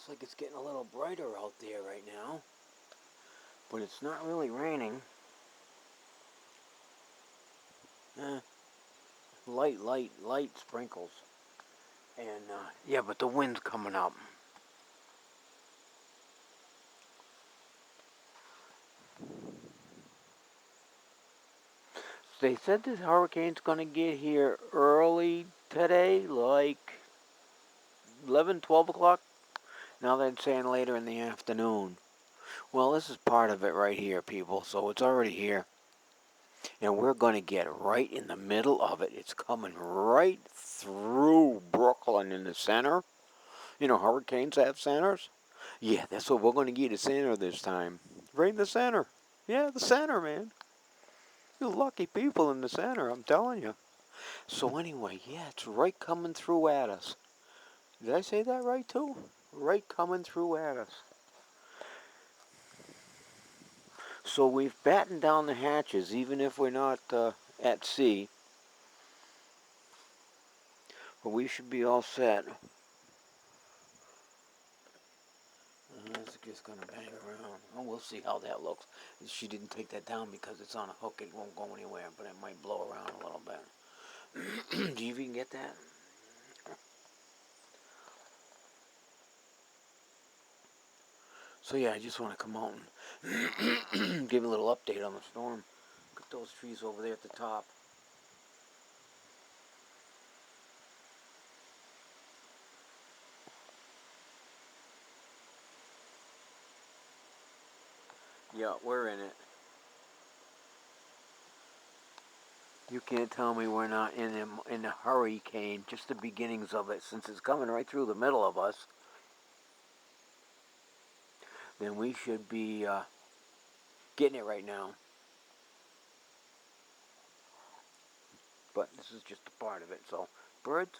Looks like it's getting a little brighter out there right now. But it's not really raining. Light sprinkles. And, yeah, but the wind's coming up. They said this hurricane's going to get here early today, like 11, 12 o'clock. Now they're saying later in the afternoon. Well, this is part of it right here, people, so it's already here. And we're going to get right in the middle of it. It's coming right through Brooklyn in the center. You know, hurricanes have centers. Yeah, that's what we're going to get, a center this time. Right in the center. Yeah, the center, man. You lucky people in the center, I'm telling you. So anyway, yeah, it's right coming through at us. Did I say that right, too? Right coming through at us. So we've battened down the hatches, even if we're not at sea. But we should be all set. It's just going to bang around. Oh, we'll see how that looks. She didn't take that down because it's on a hook. It won't go anywhere, but it might blow around a little bit. Do you even get that? So yeah, I just want to come out and give a little update on the storm. Look at those trees over there at the top. Yeah, we're in it. You can't tell me we're not in a hurricane, just the beginnings of it, since it's coming right through the middle of us. Then we should be getting it right now. But this is just a part of it. So birds